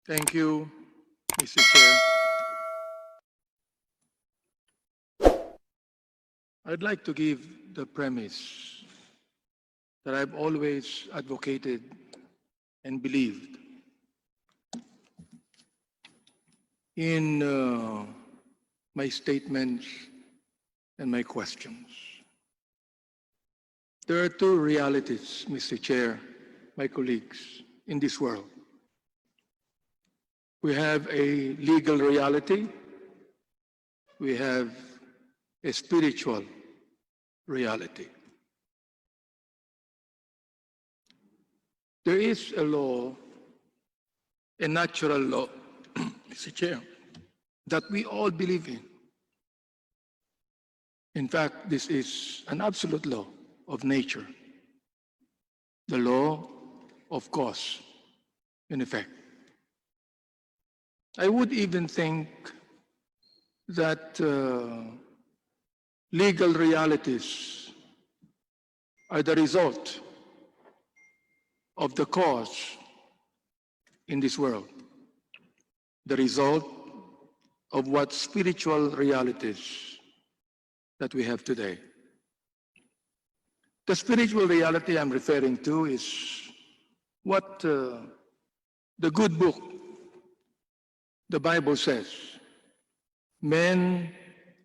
Thank you, Mr. Chair. I'd like to give the premise that I've always advocated and believed in my statements and my questions. There are two realities, Mr. Chair, my colleagues, in this world. We have a legal reality, we have a spiritual reality. There is a law, a natural law, Mr. Chair, that we all believe in. In fact, this is an absolute law of nature, the law of cause and effect. I would even think that legal realities are the result of the cause in this world, the result of what spiritual realities that we have today. The spiritual reality I'm referring to is what the good book, the Bible says. Men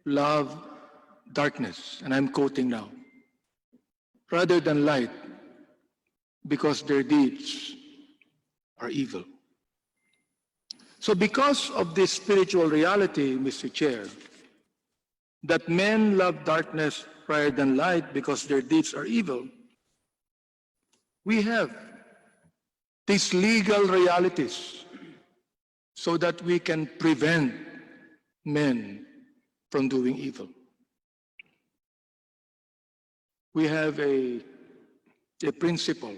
love darkness, and I'm quoting now, rather than light, because their deeds are evil. So because of this spiritual reality, Mr. Chair, that men love darkness rather than light because their deeds are evil, we have these legal realities so that we can prevent men from doing evil. We have a principle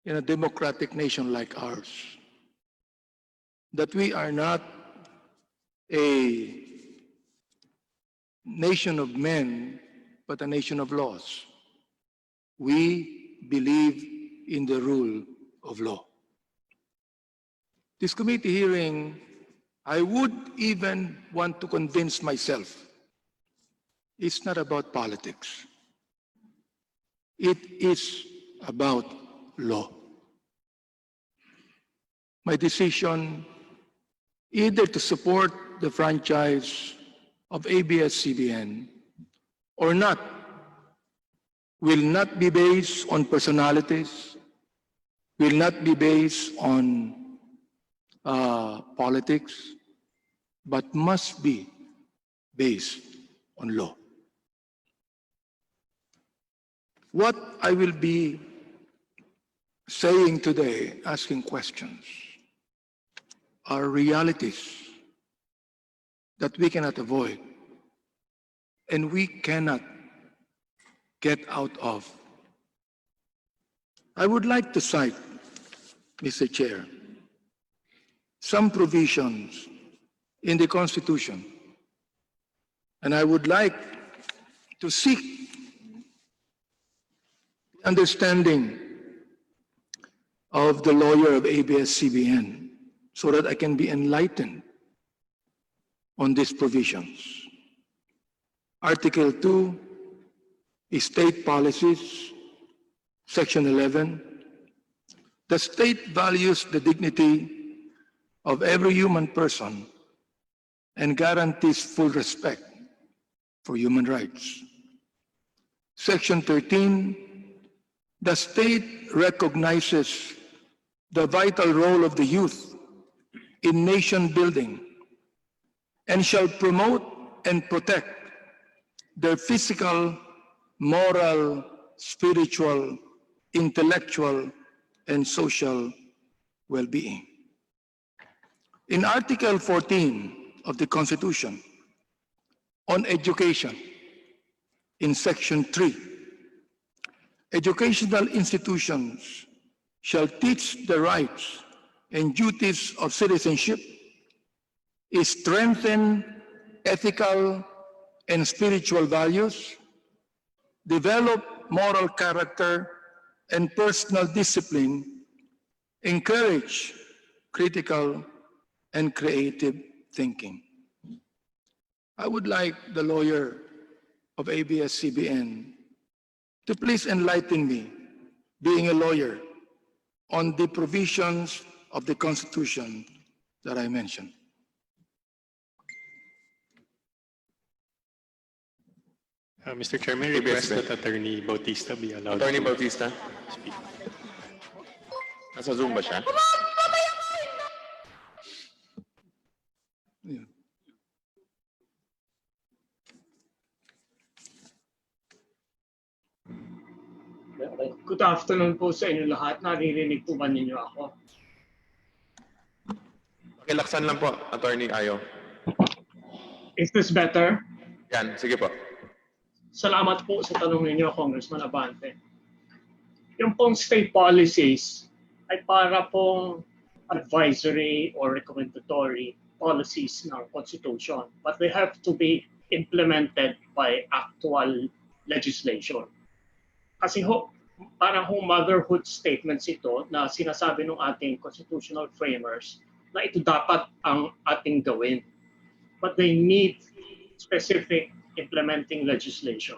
in a democratic nation like ours that we are not a nation of men, but a nation of laws. We believe in the rule of law. This committee hearing, I would even want to convince myself, it's not about politics. It is about law. My decision either to support the franchise of Abs-Cbn or not will not be based on personalities, will not be based on politics, but must be based on law. What I will be saying today, asking questions, are realities that we cannot avoid and we cannot get out of. I would like to cite, Mr. Chair, some provisions in the Constitution, and I would like to seek understanding of the lawyer of Abs-Cbn so that I can be enlightened on these provisions. Article 2, State Policies, Section 11. The state values the dignity of every human person and guarantees full respect for human rights. Section 13, the state recognizes the vital role of the youth in nation building and shall promote and protect their physical, moral, spiritual, intellectual, and social well-being. In Article 14 of the Constitution, on education, in Section 3, educational institutions shall teach the rights and duties of citizenship, strengthen ethical and spiritual values, develop moral character and personal discipline, encourage critical, and creative thinking. I would like the lawyer of ABS-CBN to please enlighten me, being a lawyer, on the provisions of the Constitution that I mentioned. Mr. Chairman, request that Attorney Bautista be allowed Attorney to Bautista, speak. nasa Zoom ba siya? Yeah. Good afternoon po sa inyo lahat. Naririnig po ba ninyo ako? Pakilaksan lang po, Attorney Ayo. Is this better? Yan, sige po. Salamat po sa tanong ninyo, Congressman Abante. Yung pong state policies ay para pong advisory or recommendatory policies ng Constitution, but they have to be implemented by actual legislation. Kasi parang motherhood statements ito na sinasabi ng ating constitutional framers na ito dapat ang ating gawin. But they need specific implementing legislation.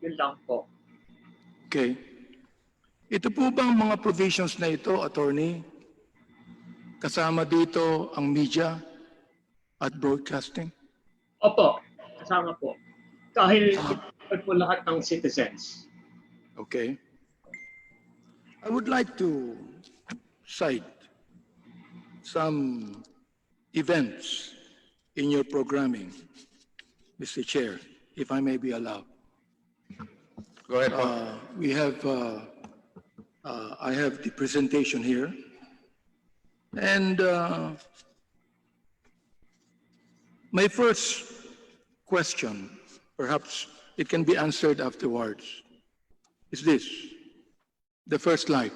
Yun lang po. Okay. Ito po bang mga provisions na ito, Attorney? Kasama dito ang media at broadcasting? Opo, kasama po. Dahil po lahat ng citizens. Okay. I would like to cite some events in your programming, Mr. Chair, if I may be allowed. Go ahead po. I have the presentation here. And my first question, perhaps it can be answered afterwards, is this, the first slide.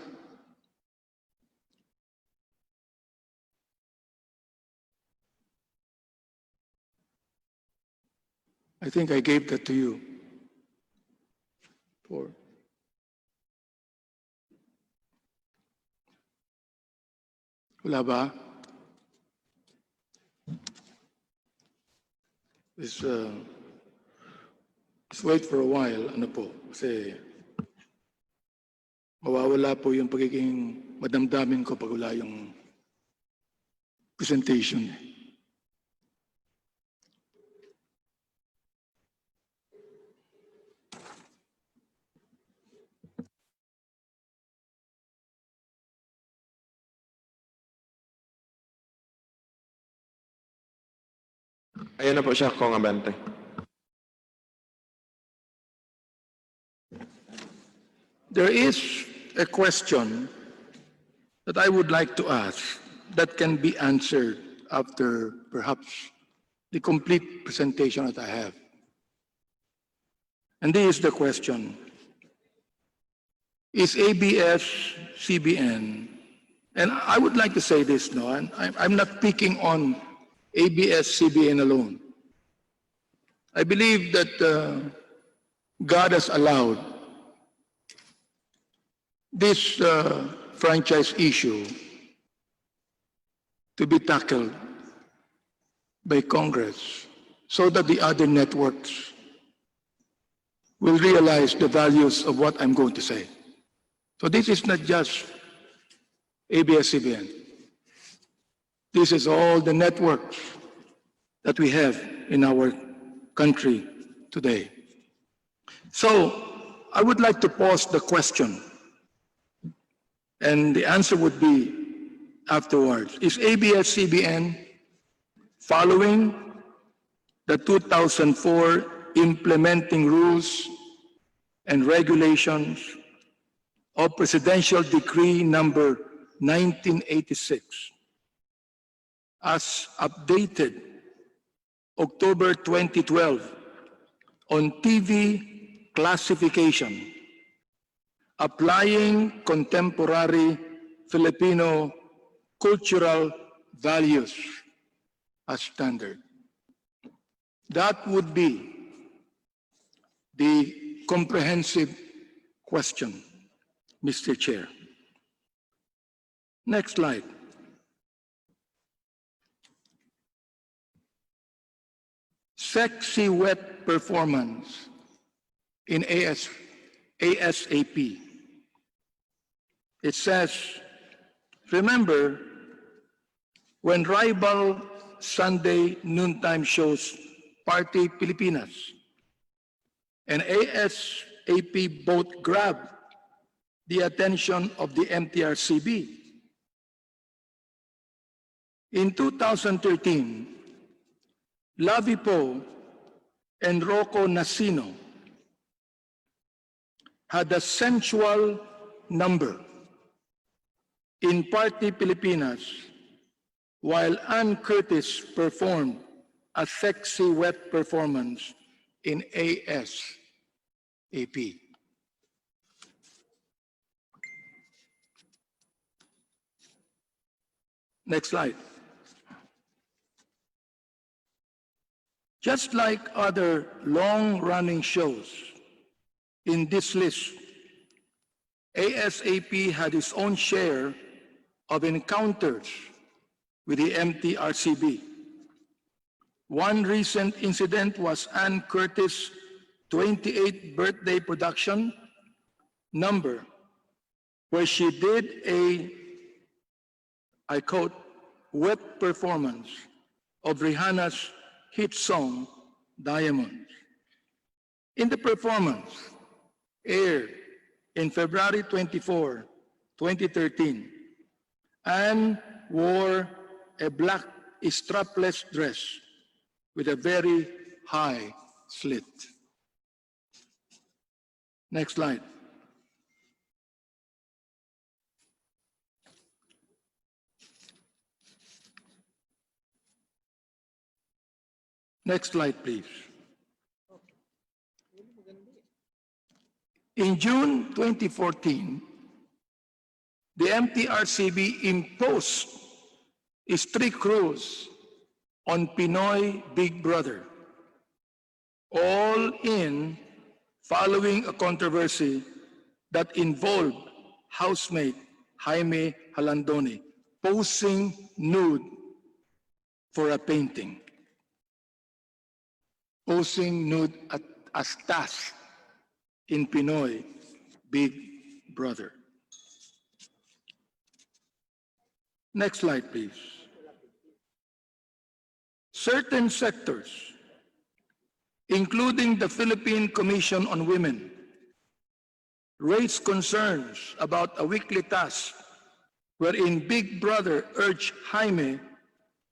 I think I gave that to you. Wala ba? Let's wait for a while, ano po, kasi mawawala po yung pagiging madamdamin ko pag wala yung presentation. Ayan na po siya, Kong Abante. There is a question that I would like to ask that can be answered after perhaps the complete presentation that I have. And this is the question. Is ABS-CBN, and I would like to say this, no, and I'm not picking on ABS-CBN alone. I believe that God has allowed this franchise issue to be tackled by Congress so that the other networks will realize the values of what I'm going to say. So this is not just ABS-CBN. This is all the networks that we have in our country today. So I would like to pose the question, and the answer would be afterwards. Is ABS-CBN following the 2004 implementing rules and regulations of Presidential Decree number 1986 as updated October 2012 on TV classification, applying contemporary Filipino cultural values as standard? That would be the comprehensive question, Mr. Chair. Next slide. sexy wet performance in ASAP. It says, remember when rival Sunday noontime shows Party Pilipinas and ASAP both grabbed the attention of the MTRCB. In 2013, Lavipo and Rocco Nasino had a sensual number in Party Pilipinas while Ann Curtis performed a sexy wet performance in ASAP. Next slide. Just like other long-running shows in this list, ASAP had its own share of encounters with the MTRCB. One recent incident was Ann Curtis' 28th birthday production number, where she did a, I quote, wet performance of Rihanna's hit song, Diamonds. In the performance, aired in February 24, 2013, Anne wore a black strapless dress with a very high slit. Next slide. Next slide, please. In June 2014, the MTRCB imposed strict rules on Pinoy Big Brother, all in following a controversy that involved housemate Jaime Halandoni posing nude for a painting. Posing nude as task in Pinoy Big Brother. Next slide, please. Certain sectors, including the Philippine Commission on Women, raised concerns about a weekly task wherein Big Brother urged Jaime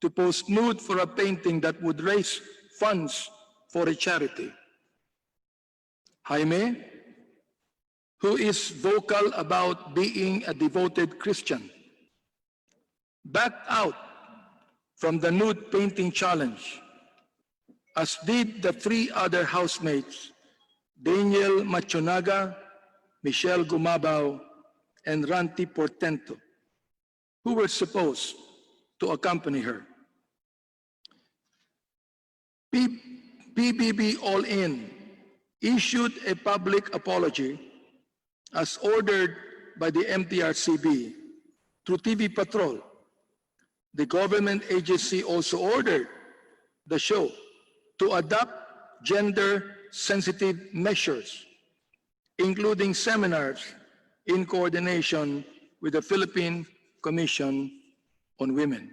to post nude for a painting that would raise funds for a charity. Jaime, who is vocal about being a devoted Christian, backed out from the nude painting challenge, as did the three other housemates, Daniel Machonaga, Michelle Gumabao, and Ranti Portento, who were supposed to accompany her. PBB All In issued a public apology as ordered by the MTRCB through TV Patrol. The government agency also ordered the show to adopt gender-sensitive measures, including seminars in coordination with the Philippine Commission on Women.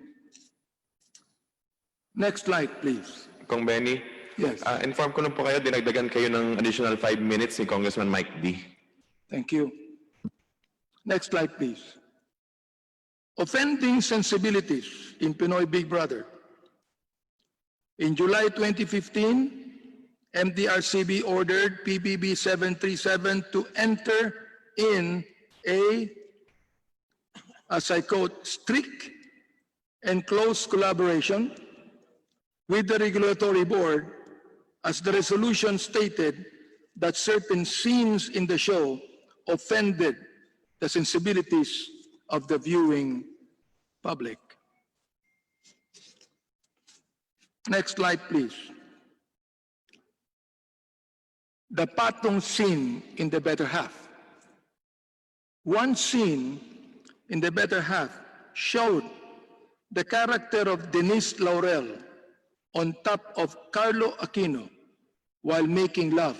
Next slide, please. Kong Benny, Yes. inform ko lang po kayo, dinagdagan kayo ng additional 5 minutes ni Congressman Mike D. Thank you. Next slide, please. Offending sensibilities in Pinoy Big Brother. In July 2015, MTRCB ordered PBB 737 to enter in a, as I quote, strict and close collaboration with the regulatory board, as the resolution stated that certain scenes in the show offended the sensibilities of the viewing public. Next slide, please. The patong scene in The Better Half. One scene in The Better Half showed the character of Denise Laurel on top of Carlo Aquino while making love.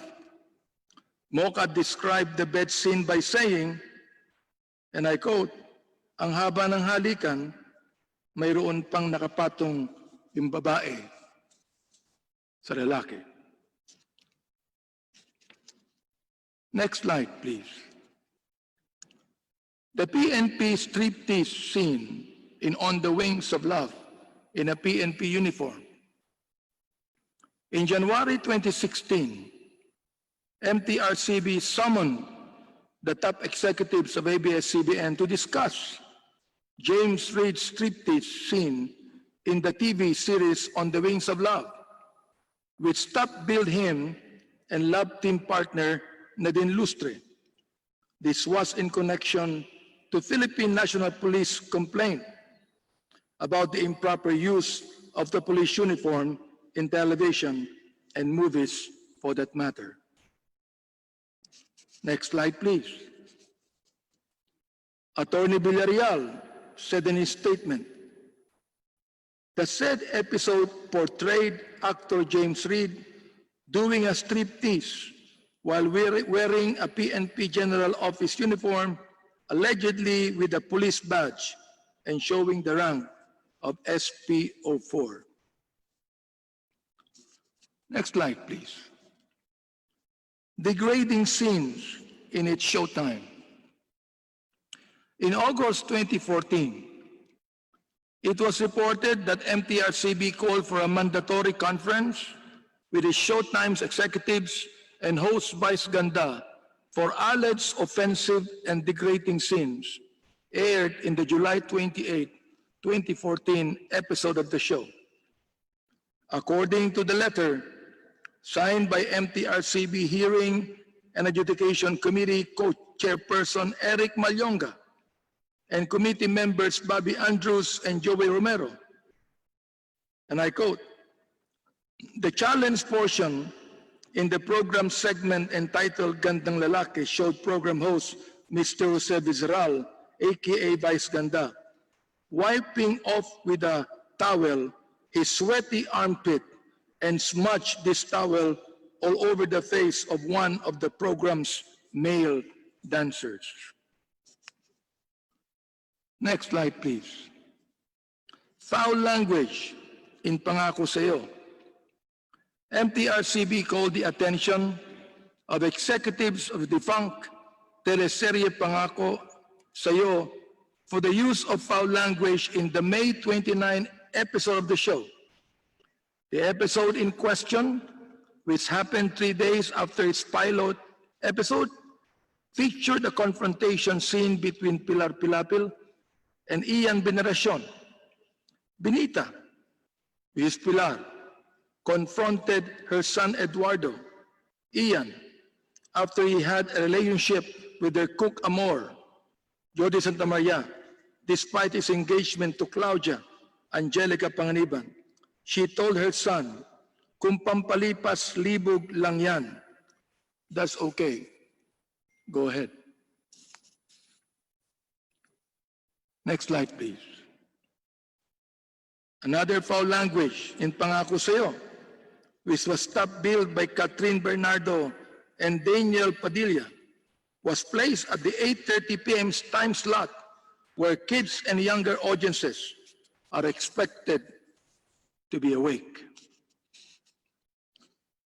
Mocha described the bed scene by saying, and I quote, "Ang haba ng halikan, mayroon pang nakapatong yung babae sa lalaki." Next slide, please. The PNP striptease scene in On the Wings of Love in a PNP uniform. In January 2016, MTRCB summoned the top executives of ABS-CBN to discuss James Reid's striptease scene in the TV series On the Wings of Love, which top-billed him and love team partner Nadine Lustre. This was in connection to Philippine National Police complaint about the improper use of the police uniform in television and movies for that matter. Next slide, please. Attorney Villarreal said in his statement, "The said episode portrayed actor James Reid doing a striptease while wearing a PNP General Office uniform, allegedly with a police badge and showing the rank of SP04. Next slide, please. Degrading scenes in its showtime. In August 2014, it was reported that MTRCB called for a mandatory conference with its Showtime's executives and host Vice Ganda for alleged offensive and degrading scenes aired in the July 28, 2014 episode of the show. According to the letter signed by MTRCB Hearing and Adjudication Committee Co-Chairperson Eric Malyonga and committee members Bobby Andrews and Joey Romero, and I quote, "The challenge portion in the program segment entitled Gandang Lalaki showed program host Mr. Jose Vizeral, aka Vice Ganda, wiping off with a towel his sweaty armpit and smudged this towel all over the face of one of the program's male dancers." Next slide, please. Foul language in Pangako Sa'yo. MTRCB called the attention of executives of the defunct teleserye Pangako Sa'yo for the use of foul language in the May 29 episode of the show. The episode in question, which happened 3 days after its pilot episode, featured a confrontation scene between Pilar Pilapil and Ian Veneracion. Benita, who is Pilar, confronted her son Eduardo, Ian, after he had a relationship with their cook Amor, Jody Santa Maria, despite his engagement to Claudia Angelica Panganiban. She told her son, "Kung pampalipas libog lang yan, that's okay. Go ahead." Next slide, please. Another foul language in Pangako Sa'yo, which was top-billed by Catherine Bernardo and Daniel Padilla, was placed at the 8:30 p.m. time slot where kids and younger audiences are expected to be awake.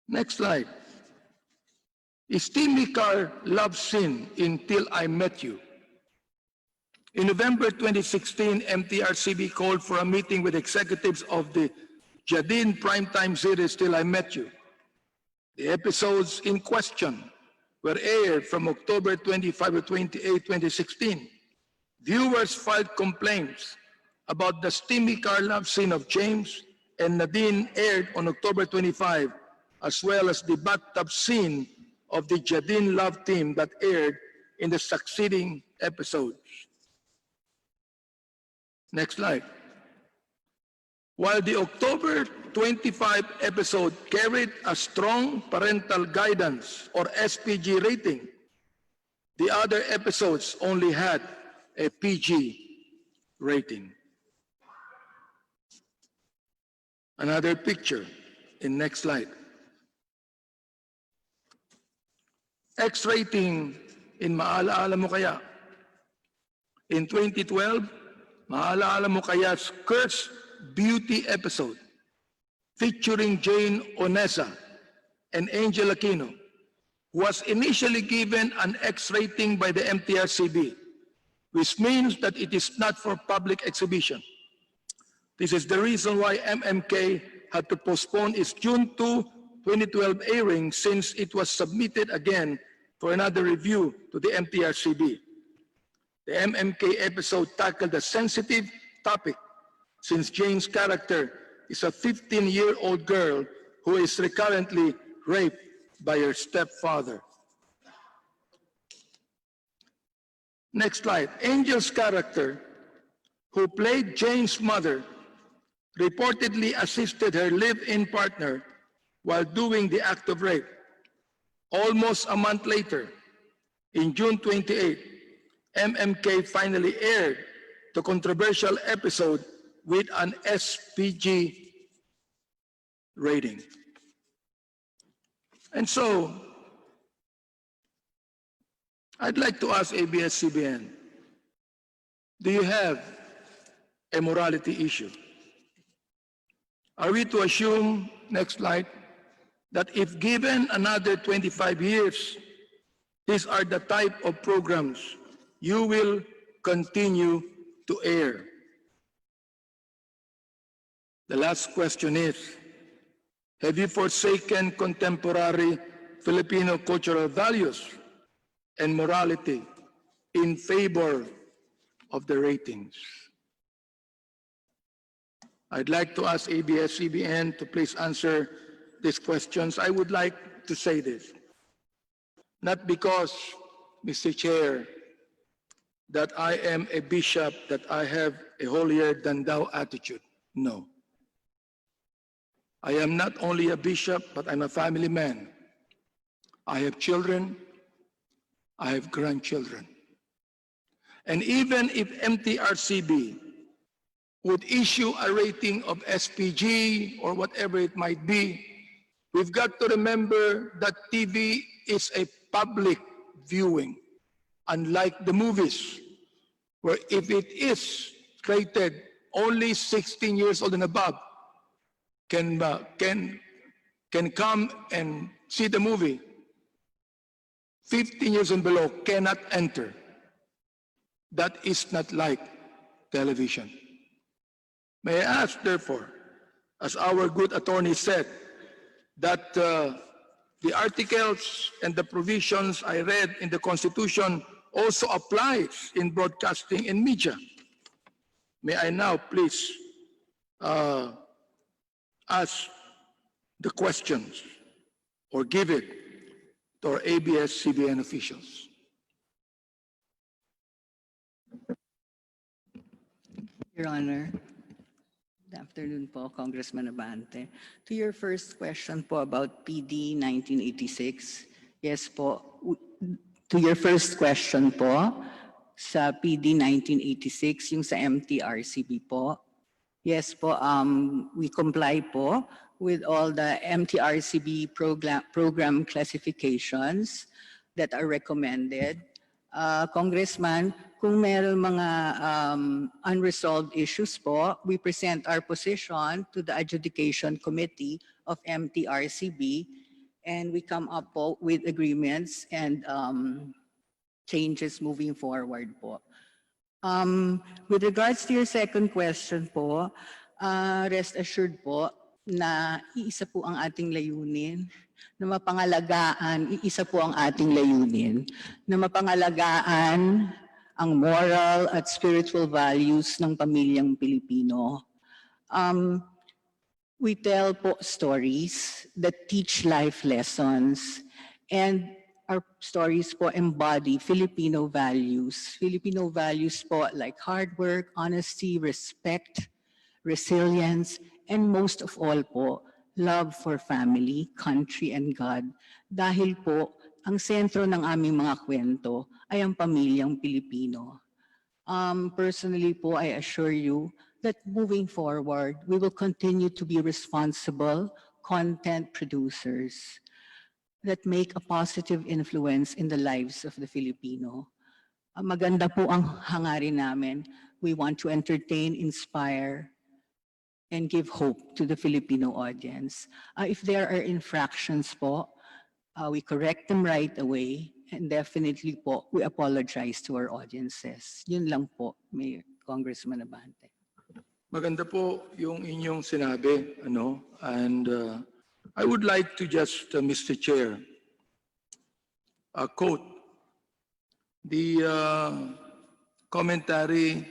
Next slide. Steamy car love scene in Till I Met You. In November 2016, MTRCB called for a meeting with executives of the Jadine primetime series Till I Met You. The episodes in question were aired from October 25 to 28, 2016. Viewers filed complaints about the steamy car love scene of James and Nadine aired on October 25, as well as the bathtub scene of the Jadine love team that aired in the succeeding episodes. Next slide. While the October 25 episode carried a strong parental guidance or SPG rating, the other episodes only had a PG rating. Another picture in next slide. X rating in Maalaala Mo Kaya. In 2012, Maalaala Mo Kaya's Cursed Beauty episode featuring Jane Onesa and Angel Aquino was initially given an X rating by the MTRCB, which means that it is not for public exhibition. This is the reason why MMK had to postpone its June 2, 2012 airing, since it was submitted again for another review to the MTRCB. The MMK episode tackled a sensitive topic, since Jane's character is a 15-year-old girl who is recurrently raped by her stepfather. Next slide. Angel's character, who played Jane's mother, reportedly assisted her live-in partner while doing the act of rape. Almost a month later, in June 28, MMK finally aired the controversial episode with an SPG rating. And so, I'd like to ask ABS-CBN, do you have a morality issue? Are we to assume, next slide, that if given another 25 years, these are the type of programs you will continue to air? The last question is, have you forsaken contemporary Filipino cultural values and morality in favor of the ratings? I'd like to ask ABS-CBN to please answer these questions. I would like to say this, not because, Mr. Chair, that I am a bishop, that I have a holier-than-thou attitude. No. I am not only a bishop, but I'm a family man. I have children, I have grandchildren. And even if MTRCB would issue a rating of SPG or whatever it might be, we've got to remember that TV is a public viewing, unlike the movies, where if it is rated only 16 years old and above can come and see the movie. 15 years and below cannot enter. That is not like television. May I ask, therefore, as our good attorney said, that the articles and the provisions I read in the Constitution also applies in broadcasting and media. May I now please ask the questions or give it to our ABS-CBN officials. Your Honor, good afternoon po, Congressman Abante. To your first question po about PD 1986, yes po, to your first question po, sa PD 1986, yung sa MTRCB po, yes po, we comply po with all the MTRCB program classifications that are recommended. Congressman, kung meron mga unresolved issues po, we present our position to the Adjudication Committee of MTRCB and we come up po with agreements and changes moving forward po. With regards to your second question po, rest assured po na iisa po ang ating layunin na mapangalagaan, iisa po ang ating layunin na mapangalagaan ang moral at spiritual values ng pamilyang Pilipino. We tell po stories that teach life lessons and our stories po embody Filipino values. Filipino values po like hard work, honesty, respect, resilience, and most of all po, love for family, country, and God. Dahil po, ang sentro ng aming mga kwento ay ang pamilyang Pilipino. Personally po, I assure you that moving forward, we will continue to be responsible content producers that make a positive influence in the lives of the Filipino. Maganda po ang hangarin namin. We want to entertain, inspire, and give hope to the Filipino audience. If there are infractions po, we correct them right away, and definitely po, we apologize to our audiences. Yun lang po, Mayor Congressman Abante. Maganda po yung inyong sinabi, and I would like to just, Mr. Chair, quote the commentary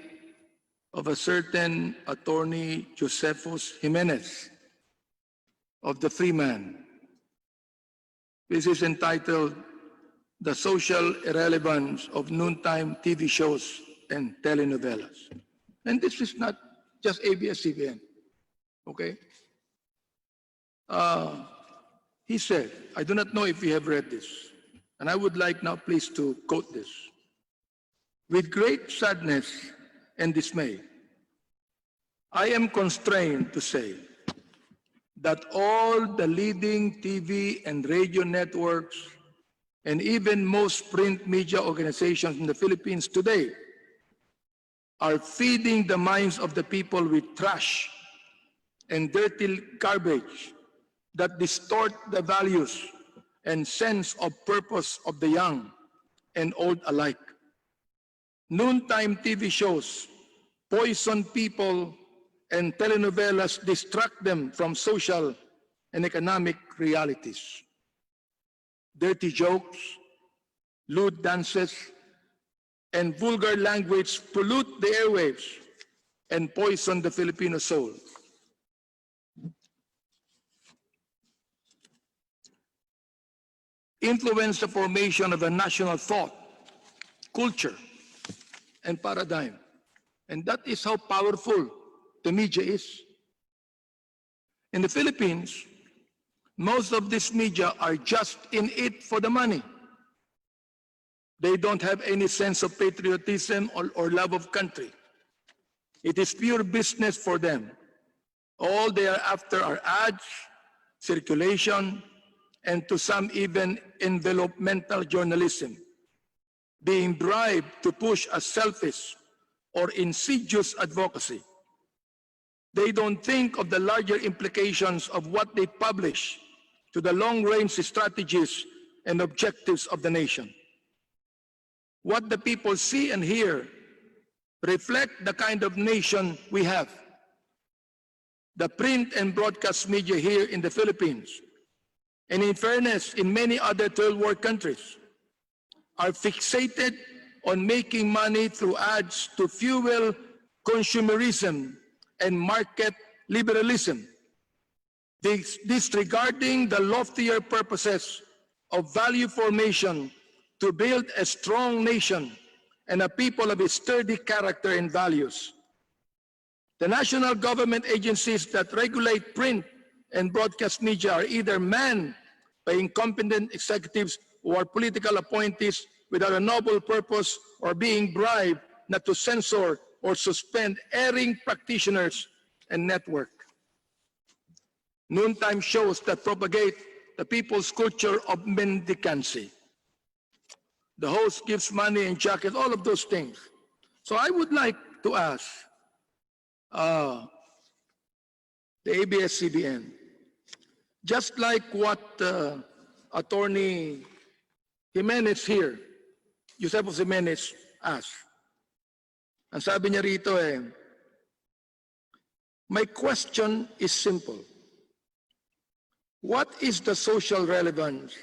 of a certain attorney Josephus Jimenez of the Freeman. This is entitled The Social Irrelevance of Noontime TV Shows and Telenovelas. And this is not just ABS-CBN, okay? He said, I do not know if you have read this, and I would like now please to quote this. With great sadness and dismay, I am constrained to say that all the leading TV and radio networks and even most print media organizations in the Philippines today are feeding the minds of the people with trash and dirty garbage that distort the values and sense of purpose of the young and old alike. Noontime TV shows poison people and telenovelas distract them from social and economic realities. Dirty jokes, lewd dances, and vulgar language pollute the airwaves and poison the Filipino soul. Influence the formation of a national thought, culture, and paradigm. And that is how powerful the media is. In the Philippines, most of this media are just in it for the money. They don't have any sense of patriotism or love of country. It is pure business for them. All they are after are ads, circulation, and to some even envelopmental journalism, being bribed to push a selfish or insidious advocacy. They don't think of the larger implications of what they publish to the long-range strategies and objectives of the nation. What the people see and hear reflect the kind of nation we have. The print and broadcast media here in the Philippines, and in fairness, in many other third world countries, are fixated on making money through ads to fuel consumerism and market liberalism, disregarding the loftier purposes of value formation to build a strong nation and a people of a sturdy character and values. The national government agencies that regulate print and broadcast media are either manned by incompetent executives who are political appointees without a noble purpose, or being bribed not to censor or suspend erring practitioners and network. Noontime shows that propagate the people's culture of mendicancy. The host gives money and jackets, all of those things. So I would like to ask the ABS-CBN, just like what Attorney Jimenez here, Josephus Jimenez, asked. Ang sabi niya rito my question is simple. What is the social relevance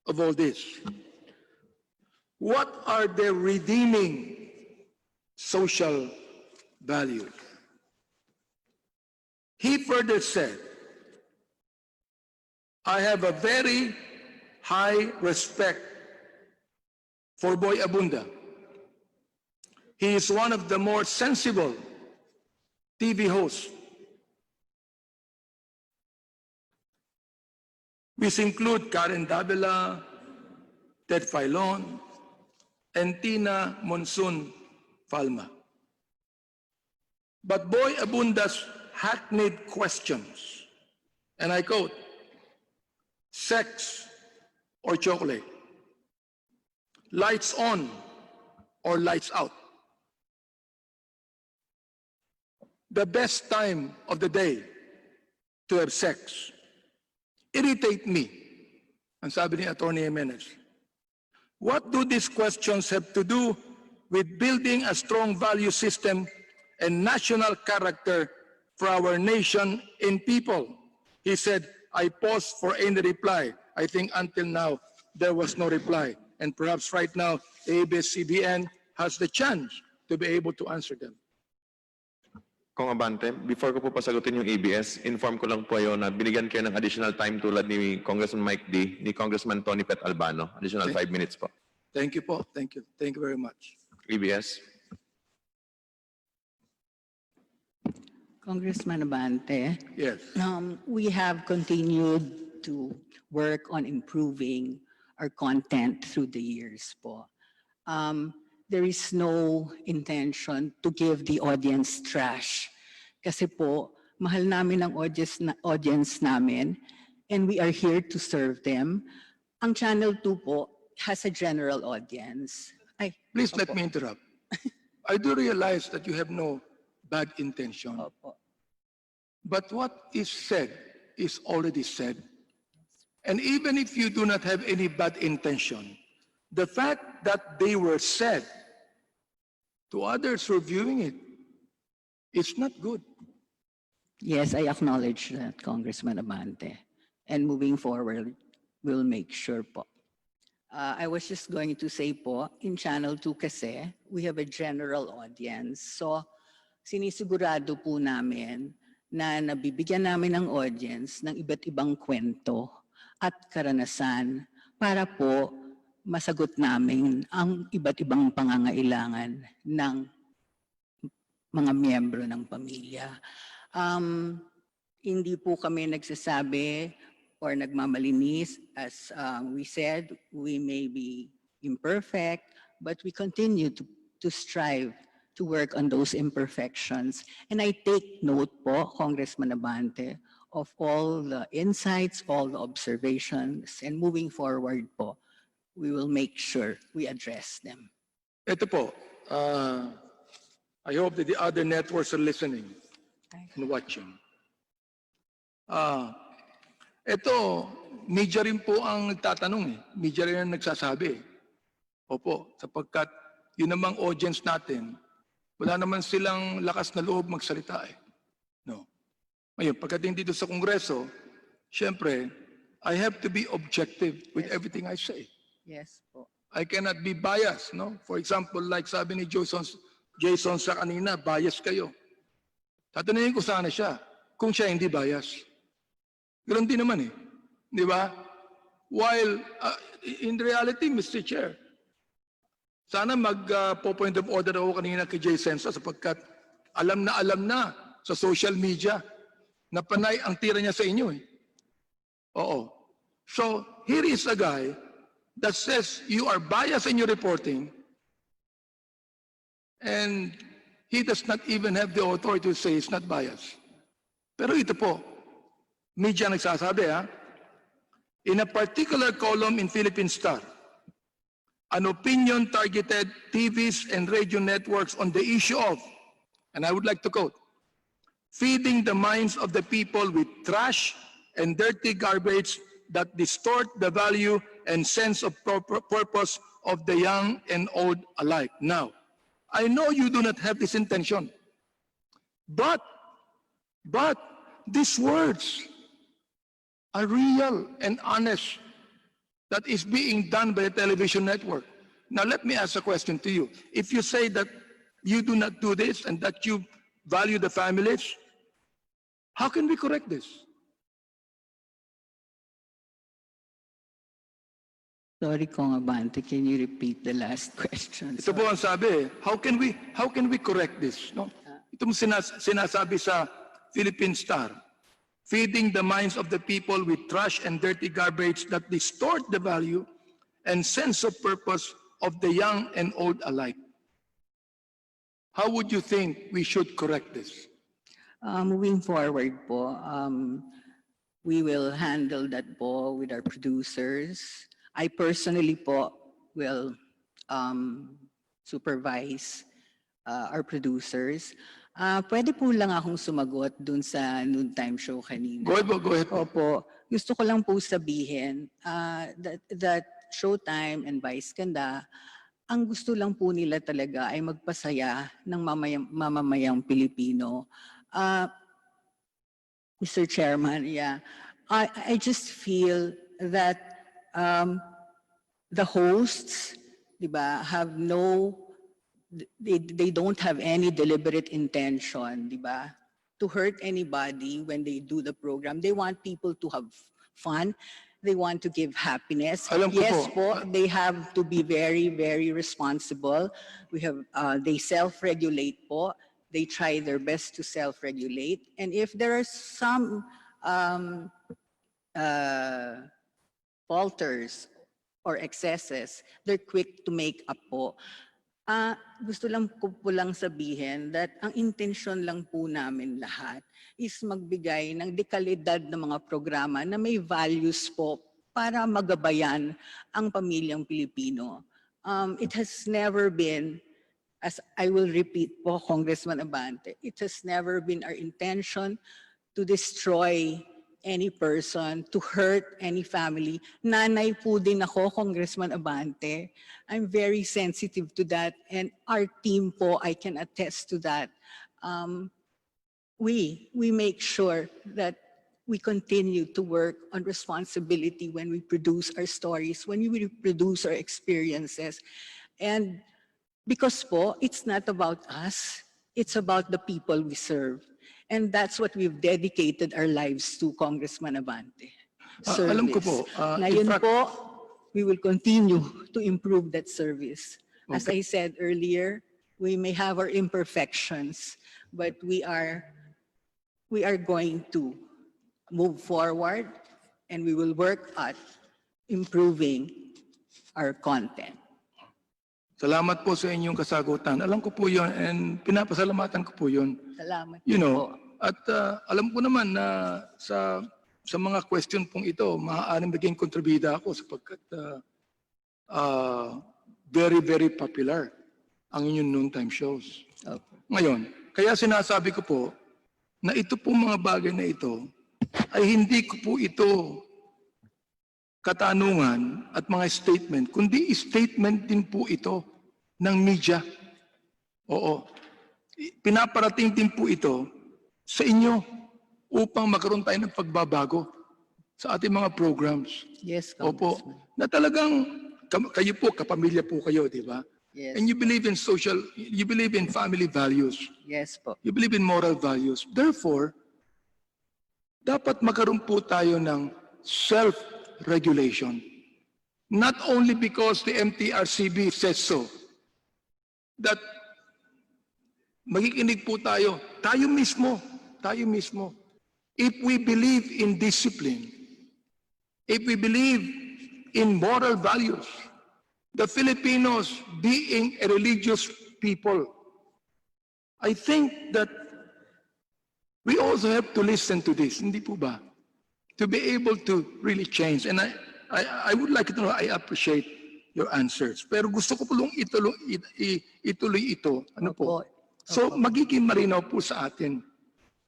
of all this? What are the redeeming social values? He further said, I have a very high respect for Boy Abunda. He is one of the more sensible TV hosts, which include Karen Davila, Ted Filon, and Tina Monsoon Falma. but Boy Abunda's hackneyed questions, and I quote, sex or chocolate, lights on or lights out, the best time of the day to have sex, irritate me. Ang sabi ni Attorney Jimenez, what do these questions have to do with building a strong value system and national character for our nation and people? He said, I paused for any reply. I think until now, there was no reply. And perhaps right now, Abs-Cbn has the chance to be able to answer them. Kung Abante, before ko po pasagutin yung ABS, inform ko lang po yun na binigyan kayo ng additional time tulad ni Congressman Mike D, ni Congressman Tony Pet Albano. Additional 5 minutes po. Thank you po. Thank you. Thank you very much. ABS. Congressman Abante, Yes. we have continued to work on improving our content through the years po. There is no intention to give the audience trash. Kasi po, mahal namin ang audience namin and we are here to serve them. Ang Channel 2 po has a general audience. Ay, Please let opo. me interrupt. I do realize that you have no bad intention. Opo. But what is said is already said. And even if you do not have any bad intention, the fact that they were said to others who are viewing it, it's not good. Yes, I acknowledge that, Congressman Abante. And moving forward, we'll make sure po. I was just going to say po, in Channel 2 kasi, we have a general audience. So, sinisigurado po namin na nabibigyan namin ng audience ng iba't ibang kwento at karanasan para po masagot namin ang iba't ibang pangangailangan ng mga miyembro ng pamilya. Hindi po kami nagsasabi or nagmamalinis. As we said, we may be imperfect, but we continue to strive to work on those imperfections. And I take note po, Congressman Abante, of all the insights, all the observations, and moving forward po, we will make sure we address them. Ito po, I hope that the other networks are listening and watching. Ito, media rin po ang nagtatanong eh. Media rin ang nagsasabi. Opo, sapagkat yun namang audience natin, wala naman silang lakas na loob magsalita eh. No. Ngayon, pagdating dito sa Kongreso, syempre, I have to be objective with everything I say. Yes po. I cannot be biased, no? For example, like sabi ni Jason sa kanina, bias kayo. Tatanungin ko sana siya kung siya hindi bias. Ganoon din naman eh. Di ba? While in reality, Mr. Chair, sana mag-point of order ako kanina kay Jason sapagkat alam na sa social media na panay ang tira niya sa inyo eh. Oo. So, here is a guy that says you are biased in your reporting and he does not even have the authority to say he's not biased. Pero ito po, media nagsasabi ha, in a particular column in Philippine Star, an opinion targeted TVs and radio networks on the issue of, and I would like to quote, feeding the minds of the people with trash and dirty garbage that distort the value and sense of purpose of the young and old alike. Now, I know you do not have this intention, but these words are real and honest that is being done by a television network. Now, let me ask a question to you. If you say that you do not do this and that you value the families, how can we correct this? Sorry, Kong Abante, can you repeat the last question? Ito po ang sabi, how can we correct this? No? Itong sinasabi sa Philippine Star, feeding the minds of the people with trash and dirty garbage that distort the value and sense of purpose of the young and old alike. how would you think we should correct this? Moving forward po, we will handle that po with our producers. I personally po will supervise our producers. Pwede po lang akong sumagot dun sa noontime show kanina. Go ahead, go ahead. Opo, gusto ko lang po sabihin that Showtime and Vice Ganda, ang gusto lang po nila talaga ay magpasaya ng mamamayang Pilipino. Mr. Chairman, yeah, I just feel that the hosts, diba, have they don't have any deliberate intention, diba, to hurt anybody when they do the program. They want people to have fun. They want to give happiness. Alam ko Yes po. po, they have to be very, very responsible. They self-regulate po. They try their best to self-regulate. And if there are some falters or excesses, they're quick to make up po. Gusto lang ko po lang sabihin that ang intensyon lang po namin lahat is magbigay ng dekalidad ng mga programa na may values po para magabayan ang pamilyang Pilipino. It has never been, as I will repeat po, Congressman Abante, it has never been our intention to destroy any person, to hurt any family. Nanay po din ako, Congressman Abante. I'm very sensitive to that, and our team po, I can attest to that. We make sure that we continue to work on responsibility when we produce our stories, when we produce our experiences. And because po, it's not about us, it's about the people we serve. And that's what we've dedicated our lives to, Congressman Abante. Alam ko po, Ngayon in fact- po, we will continue to improve that service. As I said earlier, we may have our imperfections, but we are going to move forward, and we will work at improving our content. Salamat po sa inyong kasagutan. Alam ko po yun and pinapasalamatan ko po yun. Salamat You po. know, at alam ko naman na sa mga question pong ito, maaaring maging kontribida ako sapagkat very, very popular ang inyong noontime shows. Opo. Ngayon, kaya sinasabi ko po na ito pong mga bagay na ito ay hindi ko po ito katanungan at mga statement, kundi statement din po ito ng media. Oo. Pinaparating din po ito sa inyo upang magkaroon tayo ng pagbabago sa ating mga programs. Yes, Opo. Congressman. Na talagang kayo po, kapamilya po kayo, di ba? Yes. And you believe in you believe in family values. Yes po. You believe in moral values. Therefore, dapat magkaroon po tayo ng self-regulation. Not only because the MTRCB says so, that magikinig po tayo mismo. If we believe in discipline, if we believe in moral values, the Filipinos being a religious people, I think that we also have to listen to this, hindi po ba? To be able to really change. And I would like to know, I appreciate your answers. Pero gusto ko po lang ituloy ito. Ano po? Opo. So magiging malinaw po sa atin.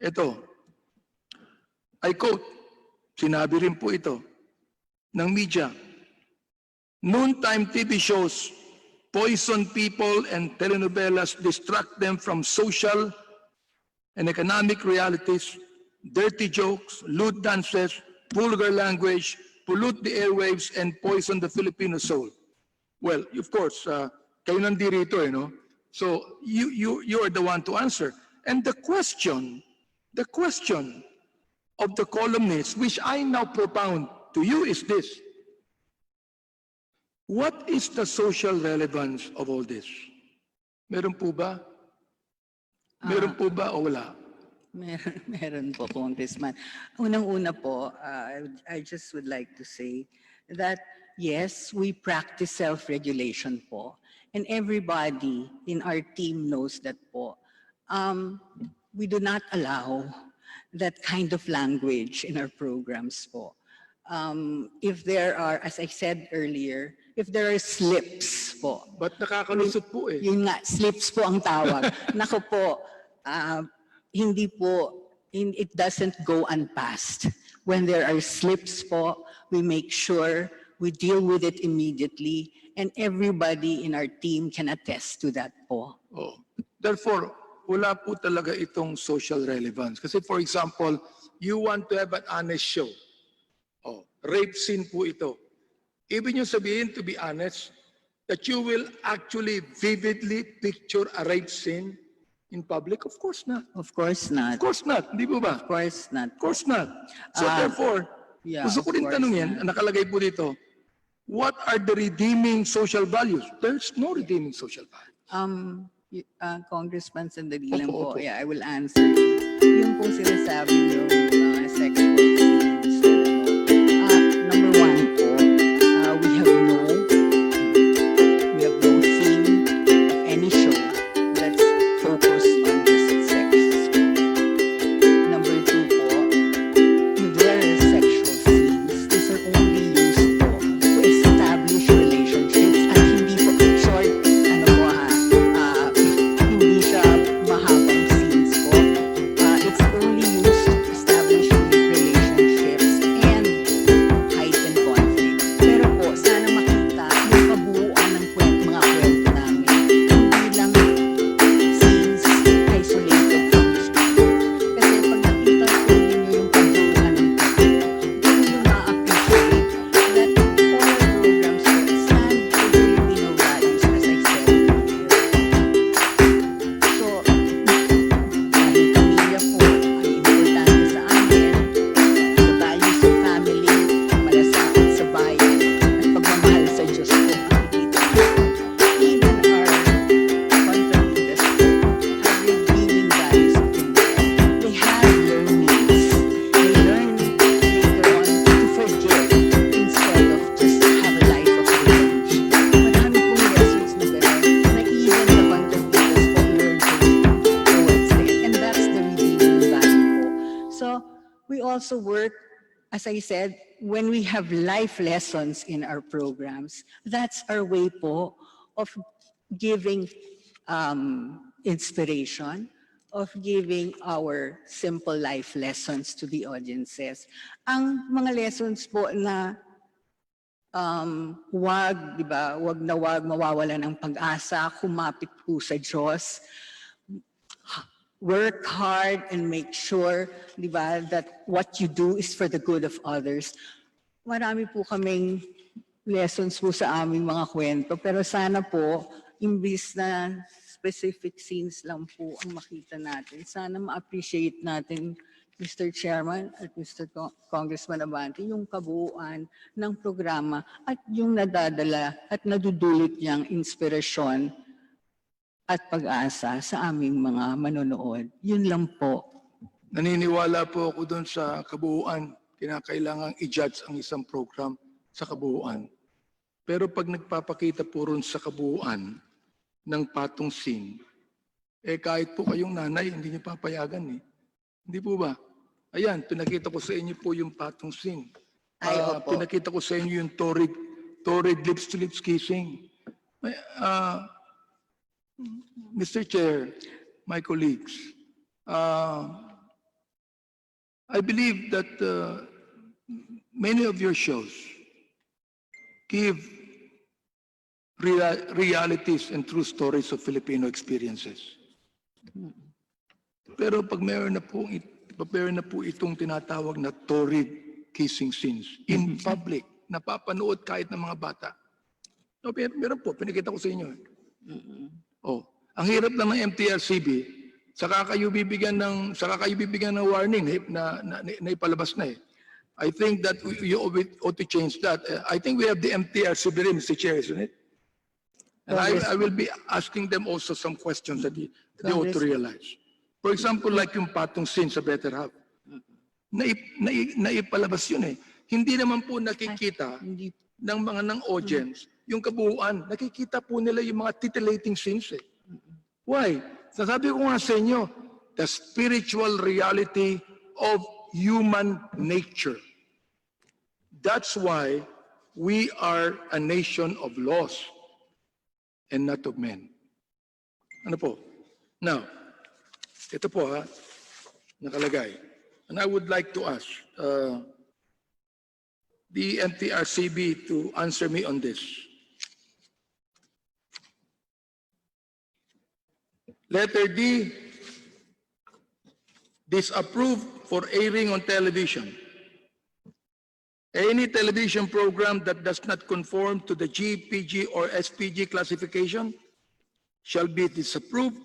Ito, I quote, sinabi rin po ito ng media, noontime TV shows poison people and telenovelas distract them from social and economic realities, dirty jokes, lewd dances, vulgar language, pollute the airwaves and poison the Filipino soul. Well, of course, kayo nandirito, no? So you are the one to answer. And the question of the columnist, which I now propound to you, is this: what is the social relevance of all this? Meron po ba? Meron po ba o wala? Meron po, Congressman. Unang-una po, I just would like to say that yes, we practice self-regulation po. And everybody in our team knows that po. We do not allow that kind of language in our programs po. If there are, as I said earlier, if there are slips po, Ba't nakakalusot po eh? yun nga, slips po ang tawag. Nako po, hindi po, it doesn't go unpassed. When there are slips po, we make sure we deal with it immediately, and everybody in our team can attest to that po. Oh. Therefore, wala po talaga itong social relevance. Kasi for example, you want to have an honest show. Oh, rape scene po ito. Ibig nyo sabihin, to be honest, that you will actually vividly picture a rape scene in public? Of course not. Of course not. Of course not. Di po ba? Of course not. Of course not. So therefore, Yeah, gusto ko of rin course tanungin, not. nakalagay po dito, what are the redeeming social values? There's no redeeming social values. Congressman, sandali lang Opo, po. opo. Yeah, I will answer you. Yung pong sinasabi niyo, sexual scenes. Number one po, we have no scene of any show that's focused on just sex. Number two po, if there are sexual scenes, these are only used po to establish relationships at hindi po short, hindi siya mahabang scenes po. It's only used to establish relationships and heighten conflict. Pero po, sana makita yung kabuuan ng mga kwento namin. Hindi lang scenes isolated from the story. Kasi pag nakita po ninyo yung kabuuan ng kwento, doon nyo na-appreciate that all our programs po stand for Filipino values, as I said earlier. So, dahil pamilya po ay importante sa amin, the values of family, malasakit sa bayan, at pagmamahal sa Diyos po, nakikita natin. Even our contradidas po have redeeming values in there. They have learnings. They learn later on to forgive instead of just have a life of revenge. Marami pong lessons na gano'n na even the contradidas po learn towards it. And that's the redeeming value po. So, we also work, as I said, when we have life lessons in our programs, that's our way po of giving inspiration, of giving our simple life lessons to the audiences. Ang mga lessons po na wag, di ba, wag na wag mawawala ng pag-asa, kumapit po sa Diyos, work hard and make sure, di ba, that what you do is for the good of others. Marami po kaming lessons po sa aming mga kwento, pero sana po, imbis na specific scenes lang po ang makita natin, sana ma-appreciate natin, Mr. Chairman at Mr. Congressman Abante, yung kabuuan ng programa at yung nadadala at nadudulot niyang inspirasyon at pag-asa sa aming mga manonood. Yun lang po. Naniniwala po ako doon sa kabuuan. Kinakailangang i-judge ang isang program sa kabuuan. Pero pag nagpapakita po ron sa kabuuan ng patong scene, kahit po kayong nanay, hindi niyo papayagan eh. Hindi po ba? Ayan, pinakita ko sa inyo po yung patong scene. Ay, opo. Pinakita ko sa inyo yung torrid lips-to-lips kissing. Mr. Chair, my colleagues, I believe that many of your shows give realities and true stories of Filipino experiences. Pero pag meron na po itong tinatawag na torrid kissing scenes in public, napapanood kahit ng mga bata. No, meron po, pinakita ko sa inyo. Oh, ang hirap lang ng MTRCB, saka kayo bibigyan ng warning na ipalabas na eh. I think that you ought to change that. I think we have the MTRCB rin, Mr. Chair, isn't it? And I will be asking them also some questions that they ought to realize. For example, like yung patong scene sa Better Half. Naipalabas yun eh. Hindi naman po nakikita ng audience yung kabuuan. Nakikita po nila yung mga titillating scenes eh. Why? Sasabi ko nga sa inyo, the spiritual reality of human nature. That's why we are a nation of laws and not of men. Ano po? Now, ito po ha, nakalagay. And I would like to ask the MTRCB to answer me on this. Letter D, disapproved for airing on television. Any television program that does not conform to the G, PG, or SPG classification shall be disapproved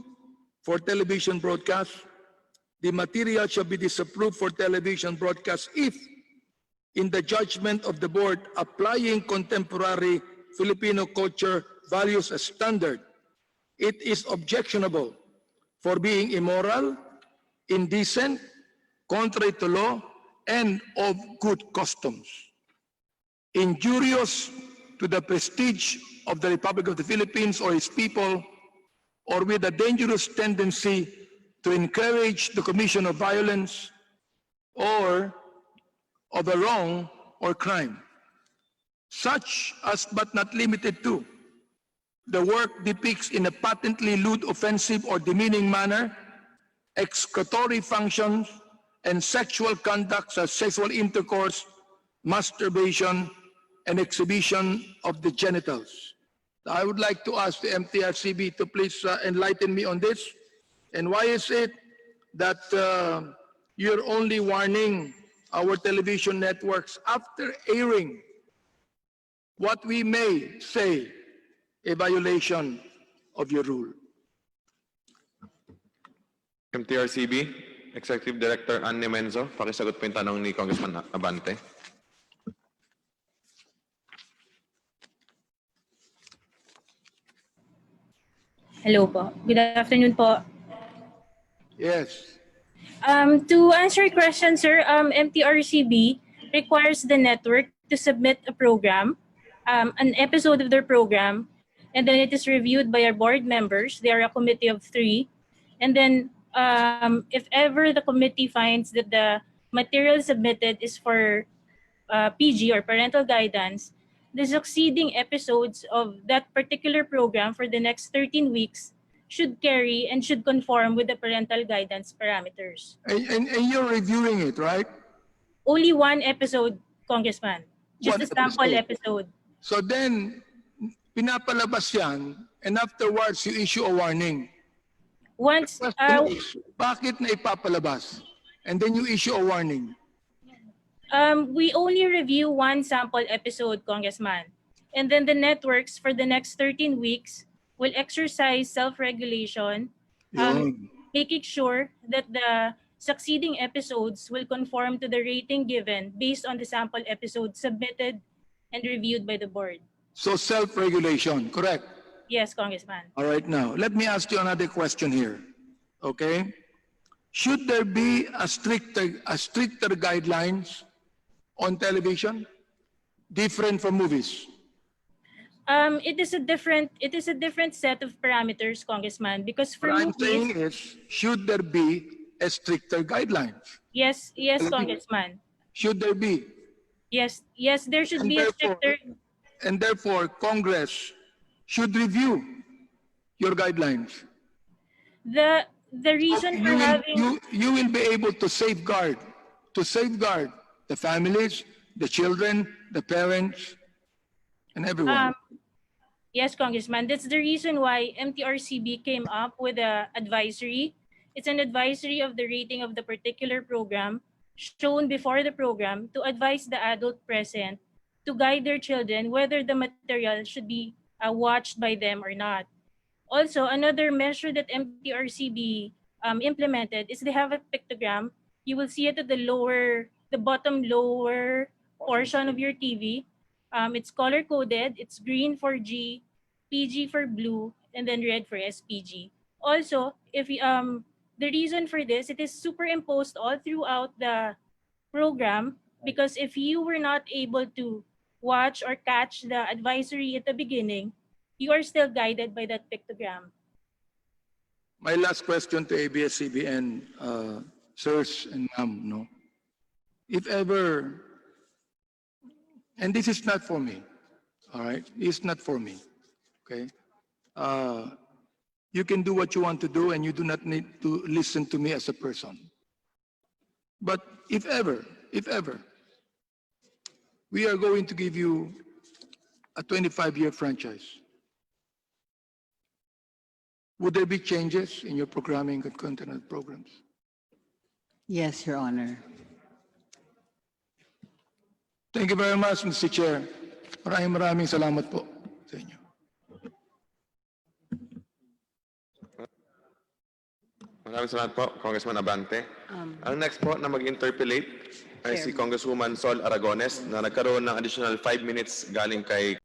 for television broadcast. The material shall be disapproved for television broadcast if, in the judgment of the board applying contemporary Filipino culture values as standard, it is objectionable for being immoral, indecent, contrary to law, and of good customs, injurious to the prestige of the Republic of the Philippines or its people, or with a dangerous tendency to encourage the commission of violence or of a wrong or crime, such as but not limited to the work depicts in a patently lewd, offensive, or demeaning manner excretory functions and sexual conduct such as sexual intercourse, masturbation, and exhibition of the genitals. I would like to ask the MTRCB to please enlighten me on this. And why is it that you're only warning our television networks after airing what we may say a violation of your rule? MTRCB, Executive Director Anne Menzo, pakisagot po yung tanong ni Congressman Abante. Hello po. Good afternoon po. Yes. To answer your question, sir, MTRCB requires the network to submit a program, an episode of their program, and then it is reviewed by our board members. They are a committee of 3. And then if ever the committee finds that the material submitted is for PG or parental guidance, the succeeding episodes of that particular program for the next 13 weeks should carry and should conform with the parental guidance parameters. And you're reviewing it, right? Only one episode, Congressman. Just One a sample episode. episode. So then, pinapalabas yan, and afterwards you issue a warning. Once, Question is, bakit na ipapalabas? And then you issue a warning. we only review one sample episode, Congressman. And then the networks for the next 13 weeks will exercise self-regulation, Yun. making sure that the succeeding episodes will conform to the rating given based on the sample episode submitted and reviewed by the board. So self-regulation, correct? Yes, Congressman. All right, now, let me ask you another question here, okay? Should there be a stricter guidelines on television, different from movies? It is a different set of parameters, Congressman, because for What I'm movies, saying is, should there be a stricter guidelines? yes, Congressman. Should there be? Yes, there should And be a therefore- stricter. And therefore, Congress should review your guidelines. The reason for having You will be able to safeguard the families, the children, the parents, and everyone. yes, Congressman. That's the reason why MTRCB came up with a advisory. It's an advisory of the rating of the particular program shown before the program to advise the adult present to guide their children whether the material should be watched by them or not. Also, another measure that MTRCB implemented is they have a pictogram. You will see it at the bottom lower portion of your TV. It's color coded. It's green for G, PG for blue, and then red for SPG. Also, if the reason for this, it is superimposed all throughout the program because if you were not able to watch or catch the advisory at the beginning, you are still guided by that pictogram. My last question to ABS-CBN, sirs and ma'am, no? If ever, and this is not for me, all right? It's not for me, okay? You can do what you want to do and you do not need to listen to me as a person. But if ever, we are going to give you a 25-year franchise, would there be changes in your programming and content programs? Yes, Your Honor. Thank you very much, Mr. Chair. Maraming salamat po sa inyo. Maraming salamat po, Congressman Abante. Ang next po na mag-interpellate ay si Congresswoman Sol Aragones na nagkaroon ng additional 5 minutes galing kay